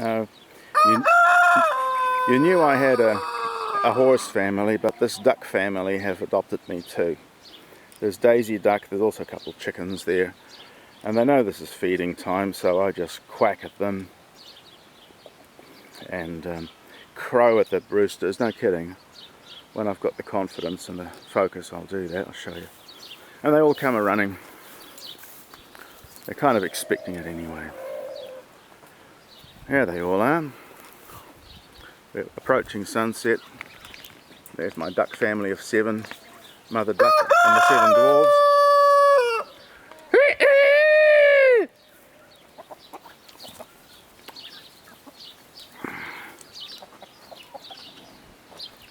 Uh, you, you knew I had a horse family, but this duck family have adopted me too. There's Daisy duck, there's also a couple of chickens there, and they know this is feeding time, so I just quack at them and crow at the roosters. No kidding. When I've got the confidence and the focus, I'll do that. I'll show you. And they all come a running. They're kind of expecting it anyway. There they all are. We're approaching sunset. There's my duck family of 7, mother duck and the 7 dwarves.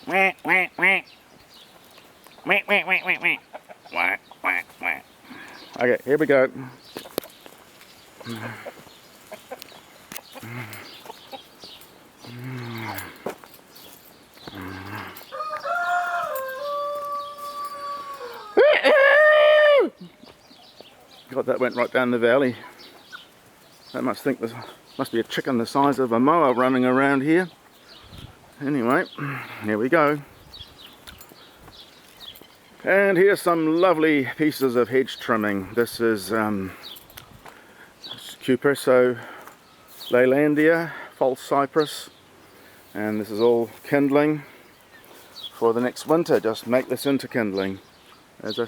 Quack, quack, quack. Quack, quack, quack, quack, quack. Quack, quack, quack. Okay, here we go. God, that went right down the valley. I must think there must be a chicken the size of a moa running around here. Anyway, here we go. And here's some lovely pieces of hedge trimming. This is Cuperso Leylandia, false cypress, and this is all kindling for the next winter. Just make this into kindling. As I